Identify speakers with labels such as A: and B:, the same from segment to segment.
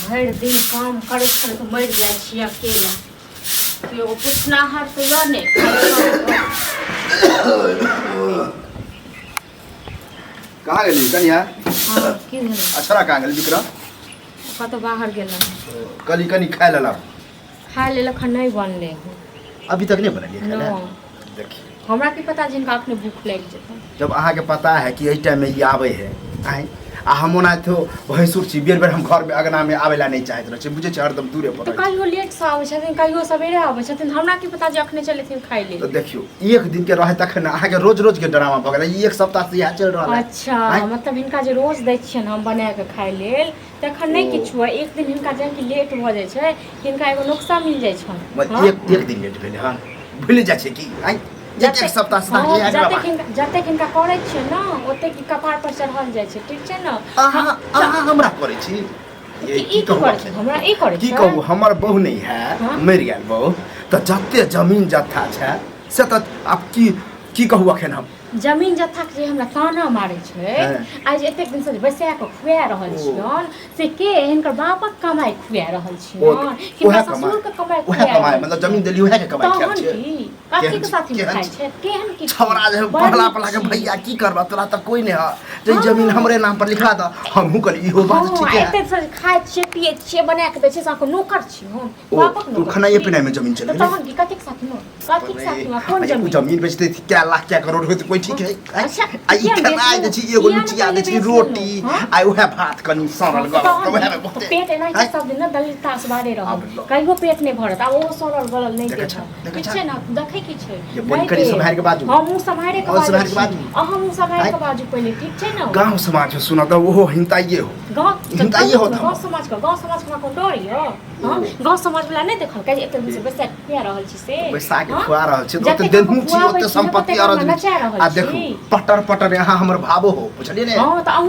A: भरि दिन काम करे छन तो मर जाए छी अकेला केओ पुछनाहर तो या ने
B: कहाँ गेली कनिया?
A: हां की भेल?
B: अछरा कहाँ गेली बिकरा?
A: कतो बाहर गेला
B: कली कनी खाए लेला।
A: खाए ले लखन नहीं बनले
B: अभी तक नहीं बनलिए खाए ले?
A: देखिए हमरा की पता जिनका अपने भूख लग जेतै
B: जब अहाँ के पता है कि इस टाइम में ये आवे है आए आ हम ओना तो भैंसुर छी बेर बेर हम घर में अगना में आवेला नहीं चाहत रहे छी बुझे छ हरदम दूरे पर
A: तो कहियो लेट से आवे छथिन कहियो सवेरे आवे छथिन हमरा की पता जे अखने चलेथिन खाइ ले।
B: तो देखियो एक दिन के रहे तखन अहाँ के रोज रोज के ड्रामा भ गेल एक सप्ताह से यह चल रहल है।
A: अच्छा मतलब इनका जे रोज दै छियन हम बना के खाइ लेल तखन नहीं किछु एक दिन इनका जे कि लेट भ जाय छै इनका एगो नुक्सा मिल जाय छन
B: एक दिन लेट भेले हां भूल जाय छै की आई एक सप्ताह से
A: जते इनका करे छै ना ओते की कपार पर चढ़ल जाय छै ठीक छै ना
B: अहाँ हमरा करे छी
A: ये की करे छै हमरा ई करे छै
B: की कहू हमर बहू नहीं है मर गेल बहू त जते जमीन जत्था छै से त अब की कहू अखन हम
A: जमीन जत्था के हमरा ताना मारे छै आज एते दिन से बैसा के खुआ रहल छियन से के हिनकर बापक कमाई खुआ रहल छियन कि ससुर के कमाई खुआ
B: मतलब जमीन देली ओहे के कमाई खाय छै
A: कथि के साथी खाय छै केहन की
B: छौरा जे पहला पहला के भैया की करबा तोरा त कोई नहीं है जे जमीन हमरे नाम पर लिखा द हमहु करी इहो बात ठीक है
A: एते से खाय छै पिए छै बना के दै छै साको नौकर छी हम बापक
B: तू खाना पिनाई में जमीन चले
A: तहन की कथि के साथी कौन
B: जमीन बेचते थी क्या लाख क्या करोड़ होते कोई ठीक है आई खाना दे छी एगो लुचिया दे छी रोटी आई ओहे भात कनी सरल गल तो ओहे में बहुते
A: पेट एना के सब दिन ना दलिता से बारे रह कहियो पेट नहीं भरत अब वो सरल गलल नहीं दे ठीक छै ना देखे की छै
B: ये बन करी संभाल के बाजू
A: हम संभाले के बाजू हम संभाले के बाजू पहले ठीक छै ना
B: गांव समाज सुना त वो हिंताइए हो हिंताइए हो
A: गांव समाज का कोन डरी हो हां गांव समाज वाला नहीं देखल के एते दिन से बैसा खुआ रहल छी से
B: बैसा के खुआ रहल छी तो देनहु छी ओते संपत्ति आ देखू पटर पटर यहाँ हमर भावो हो बुझलिए ने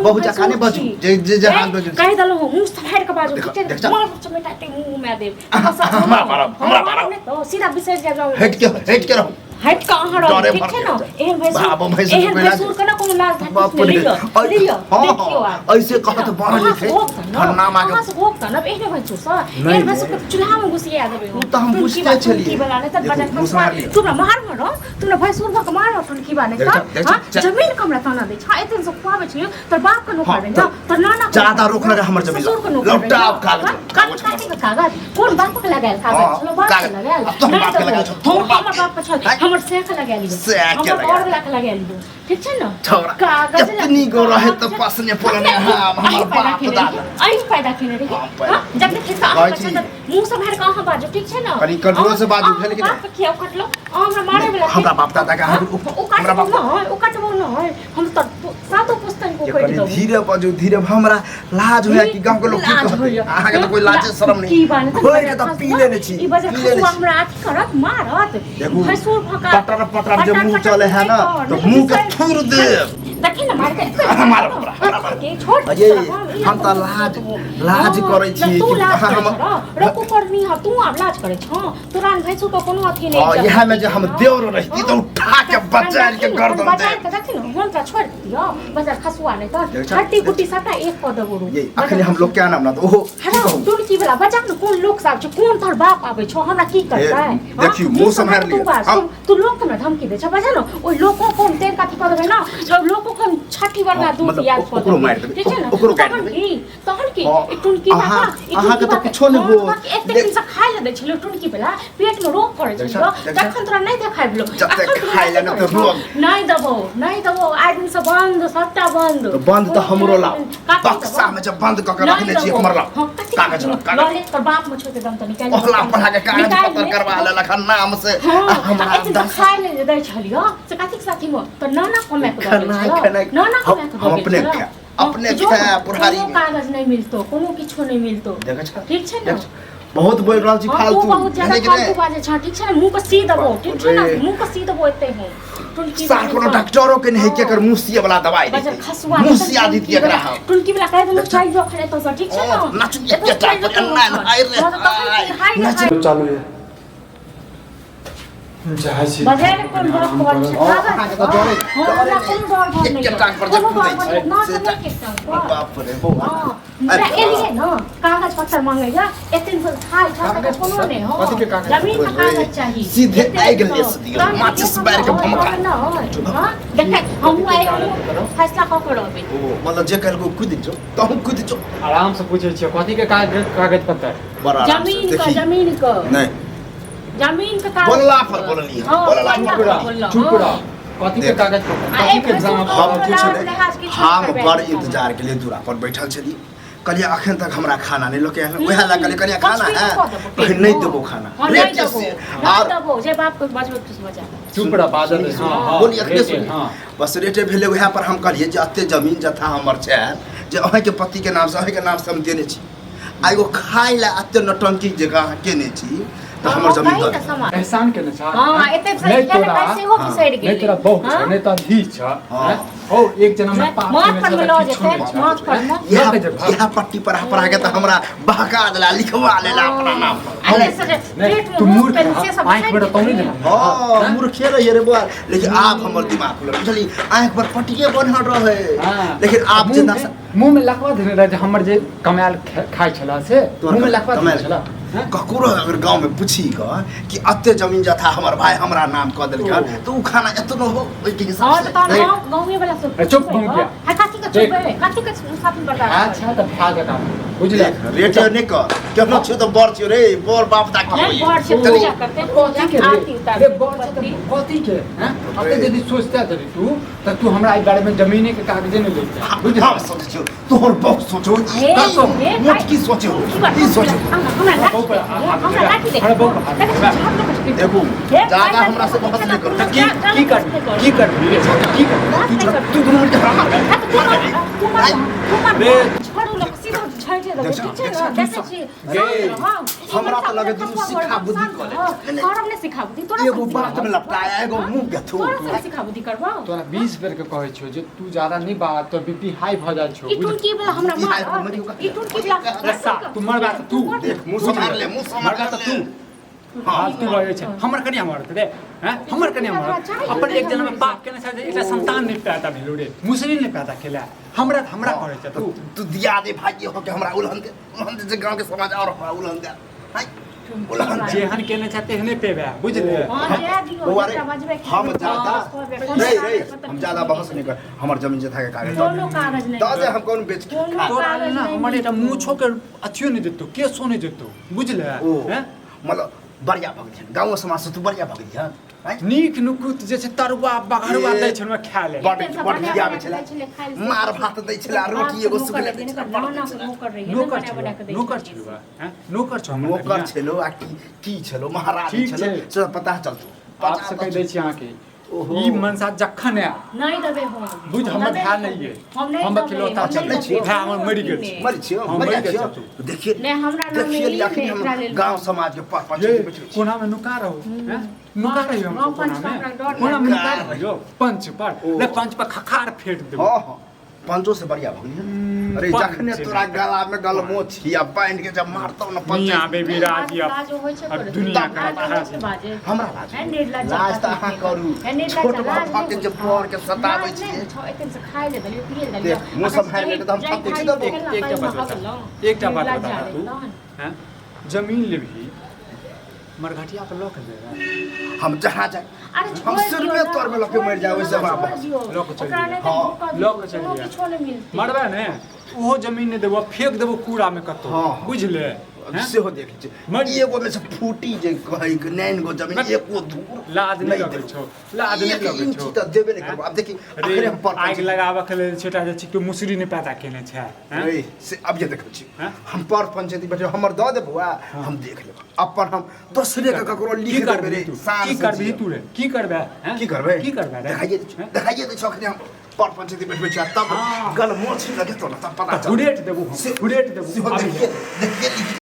B: बहु जका ने बजू जे जहां बजू
A: कहि दलो मुंह संभाल के बाजू ठीक छै मार चमेटाते मुंह में देब हमरा तो सीधा बिसर जाओ
B: हट के रहो
A: हट कहां रहो ठीक छै ना एहन भैंसुर के ना कोनो लाज धक लियो देखियो
B: ऐसे कहत बनल लिखे फन्ना मांगे
A: कहां से भोग ना एहने भैंसुर सा एहन भैंसुर के चूल्हा में घुसिया देबे हो
B: तो हम बुझते चलिए
A: की बला ने त बजा तुमरा मारो तुमरा भैंसुर भक मारो तुम की बाने जमीन कमरा ताना दे छा एतन से खुआबे छियो तोर बाप के नौकर ना तोर नाना
B: ज्यादा रोक लगा हमर जमीन लौटाव
A: कागज कौन बाप के लगायल कागज चलो बाप के लगायल
B: तो बाप के लगा छो
A: हमर बाप के छ हमर से के लगा लियो हमर और वाला के लगा लियो ठीक छै ना
B: छोरा
A: कागज
B: कितनी गो रहे तो पासने पड़ने हां हमर बाप दादा
A: आई पैदा केने रे हां जब तक खिसा मुंह से बाहर कहां बाजू ठीक छै ना
B: कनी कंट्रोल से बाजू भेल कि
A: बाप के कटलो हमरा मारे वाला
B: हमरा बाप दादा का
A: हमरा बाप ओ कटबो न हम तो सातो पुस्तक को कहि दो
B: धीरे बाजू धीरे हमरा लाज होया कि गांव के लोग की कहत अहाँ के तो कोई लाज शर्म नहीं
A: की बाने
B: खोल के तो पी लेने छी
A: ई वजह खसुआ हमरा आथी करत मारत भैंसुर भका
B: पटर जे मुंह चले है ना तो मुंह के थूर दे
A: देखि ना मार के
B: हमरा
A: के छोड़
B: अजय हम त लाज करै छी
A: हम रको करनी ह तू अब लाज करे छ तुरंत भैंसुर को कोनो अथी नहीं
B: यह में जे हम देवर रहती तो उठा के बचार के गर्दन दे
A: बचार के देखि न हम त छोड़ दियो बजार खसुआ नहीं त हट्टी गुटी सटा एक पद गुरु
B: ये अखनी हम लोग क्या नाम ना तो ओहो
A: दूर की वाला बजा न कोन लोग सब छ कोन तोर बाप आबै छ हमरा की करतै
B: देखियो मुंह संभाल लियो
A: तू लोग के धमकी दे छ बजा न ओ लोगों को तेल काटी करबे ना जब लोगों को छठी बार ना दूध याद कर
B: ओकरो मार दे
A: ठीक है ना
B: ओकरो काट दे
A: तहन की टुनकी
B: अहाँ के तो कुछो नहीं हो
A: एक दिन से खाइ ले दे छलो टुनकी बेला पेट में रोग करे छलो तखन तोरा नहीं देखाइबलो
B: जब खाइ ले न तो रोग
A: नहीं दबो आइ दिन से बंद सट्टा बंद
B: तो बंद तो हमरो ला बक्सा में जब बंद क के रखने छी हमर ला कागज
A: तोर बाप में छोटे दम तो निकाल
B: ओला पढ़ा के कागज पत्र करवा ले लखन नाम से हमरा
A: दस खाइ ले दे छलियो से कथि के साथी मो तो नाना कमे को दे नाना कमे को दे
B: अपने खाया पुरहारी
A: कागज नहीं मिलतो कोनो किछो नहीं मिलतो
B: देख छ
A: ठीक छै ना
B: बहुत बोल रहल छी फालतू
A: बहुत ज्यादा फालतू बाजे छ ठीक छै ना मुंह को सी दबो ठीक छै ना मुंह को सी दबो एते हो टुनकी
B: सार कोनो डॉक्टरो के नहीं के कर मुसिया वाला दवाई दे मुसिया दी के एकरा
A: टुनकी वाला कह दे चाय जो खले तो ठीक छै ना
B: नाच के टाइप अन्ना आई रे नाच
C: चालू है जायसी
A: बजारे कोन डर पर छै
B: अहाँ के तो डरे
A: हमरा कोनो डर भर नहीं
B: एक टांग पर
A: कोनो
B: जब
A: डर
B: कूदै
A: भर ना
B: छै
A: सब के संग
B: बाप रे बौआ
A: अरे एलिए न कागज पत्तर मांगैया एतन से खाइ छ त कोनो नहीं हो
C: कथी के कागज?
A: जमीन का कागज चाहिए
B: सीधे आगि लेस दियो माचिस बार के भमका
A: हां देख हम आए फैसला क के रहबे
B: ओ मतलब जे कहलको कूद जो तहु कूद जो
C: आराम से पूछे छियै कथी के कागज पत्तर
B: बड़ा
A: जमीन का
B: नहीं
A: जमीन का कागज
B: बोलला पर बोलली बोलला
C: चुप रह कथी के कागज पत्तर कथी के एग्जाम
B: हम पूछले हम बड़ इंतजार के लिए दूरा पर बैठल छली कहलिए अखन तक हमरा खाना नहीं लोके ओहे ला कहलिए खाना है कहीं नहीं देबो खाना रेट से
A: और देबो जे बाप को बचबो कुछ बचा
C: चुप रह बादल हां
B: बोली अखने सुन बस रेटे भेले ओहे पर हम कहलिए जे अते जमीन जथा हमर छै जे अहाँ के पति के नाम से अहाँ के नाम से हम देने छी आइगो खाइ ला अते नटंकी जगह केने छी तो हमर जमीन दे
C: एहसान के न छ
A: हां एते पैसे हो बिसैर गेल
C: नहीं तेरा बहुत छ नहीं तो धी छ ओ एक जना में पाप
A: माफ पर मिलो जेते माफ पर
B: यह पट्टी पर आगे तो हमरा बहका देला लिखवा लेला अपना नाम
A: पर
C: तू मूर्ख आंख बड़ा तो नहीं देना
B: हां मूर्ख रहे रे बुआ लेकिन आप हमर दिमाग खुलल बुझली आंख पर पट्टिए बनल रहे लेकिन आप जे
C: मुंह में लखवा देने रहे हमर जे कमाल खाइ छला से मुंह में लखवा देने छला
B: ककरो अगर गांव में पूछी कि अते जमीन जथा हमर भाई हमरा नाम क देलक तो उ खाना एतनो हो ओइ के हिसाब से
A: गांव में वाला सब
C: चुप घूम गया
A: है काठी का चुप है काठी का साथ में बता
C: अच्छा तो भाग का बुझले
B: रेट नहीं कर केनो छ तो बर छ रे बर बाप दा की
A: बर से पूजा करते
C: कथी के
A: आरती उतार
C: रे बर से कथी के हैं अते यदि सोचता तरी तू त तू हमरा ई बारे में जमीने के कागज नहीं लेता
B: बुझ हम सोचो तोहर बहुत सोचो तो मोट की सोचो ई सोचो
A: हमरा लाठी दे
B: देखो ज्यादा हमरा से बहस नहीं करो
C: की कर
B: तू दोनों मिनट
A: छोड़ो लोग सीधा छाड़ दे देखै छी
B: हमरा तो लगे तू सिखा बुद्धि करे
A: करम ने सिखा बुद्धि तोरा
B: एगो बात में लपटाया एगो मुंह गथू
A: तोरा सिखा बुद्धि करबा
C: तोरा 20 बेर के कहै छियो जे तू ज्यादा नहीं बात तो बीपी हाई भ जाय छो
A: ई टून की बला हमरा मार ई टून की बला
C: रस्सा तू मर बात तू
B: देख मुंह संभाल ले मुंह संभाल
C: मर बात तू हां तू कहै छै हमर कनिया मरत रे हैं हमर कनिया मरत अपन एक जन्म में बाप केने छै एकटा संतान नहीं पैदा भेलौ रे मुसरी नहीं पैदा केला हमरा कहै छै
B: तू दिया दे भाई हो के हमरा उलहन जे गांव के समाज और उलहन दे हाय उलहन
C: जेहन केने छै तेहने पेबे बुझले
B: हम ज्यादा बहस नहीं कर हमर जमीन जथा के कागज
A: दोनों कागज नहीं
B: दे हम कौन बेच के
C: तोरा ना हमर एटा मूछो के अथियो नहीं देतो केसो नहीं देतो बुझले हैं
B: मतलब बढ़िया भगलियन गांव समाज से तू बढ़िया भगलियन
C: नीक नुकुत जे छै तरुआ बघरुआ दै छै में खा ले
B: बड़ दिया में छला मार भात दै छला रोटी एगो सुखले दै छला
C: नौकर छलुआ हैं नौकर छ
B: नौकर छलो आ की छलो महाराज छलो से पता चलतो
C: आप से कह दै छी अहाँ के ई मनसा जखन है
A: नहीं देबे हो
C: बुझ हमर भाय नहीं है हम खिलौता चलै छी भाय हमर मरि गेल छी
B: मरि छियो देखिए
A: नहीं हमरा
B: देखिए अखनी हम गांव समाज के पाँच
C: कोना में नुका रहो हैं नुका रहियो हम कोना में नुका रहियो पंच पर खखार फेट देबो
B: हां पंचो से बढ़िया भगलियन अरे जखने तोरा गला में गलमो छिया बांध के जब मारतो न पंच
C: मियां बेबी राजी अब दुनिया का
B: हमरा लाज त अहाँ करू छोट बाप के जब पर के सताबै छी
A: एतन से खाइ ले दलियो पिए दलियो
B: मुंह सब खाइ ले त हम सब कुछ देबो
C: एकटा बात बता तू हैं जमीन लेबही मरघटिया पे लोक दे
B: हम जहां जाए हम सिर में तोर में लोग मर जाए वैसे बाप
C: लोक चल हां लोक चल मरबे ने ओहो जमीन ने देबो फेंक देबो कूड़ा में कतो बुझले
B: से हो देख छै मरी एगो में से फूटी जे कहै के नैन गो जमीन एको दूर
C: लाज नहीं लगे छो लाज नहीं लगे छो
B: त देबे नहीं करबो अब देखी आखिर हम पर
C: आग लगावा के लेल छोटा जे छिक मुसरी ने पैदा केने छै
B: हैं से अब ये देखै छी हम पर पंचायती बैठे हमर द दे बुआ हम देख लेब अपन हम दूसरे के ककरो लिख देबे रे
C: की करबे तू रे की करबे हैं
B: की करबे देखाइए दे छखने हम पर पंचायती बैठबे छ तब गल मोछ लगे तो न तब पता चल
C: गुडेट देबो हम गुडेट देबो
B: देखिए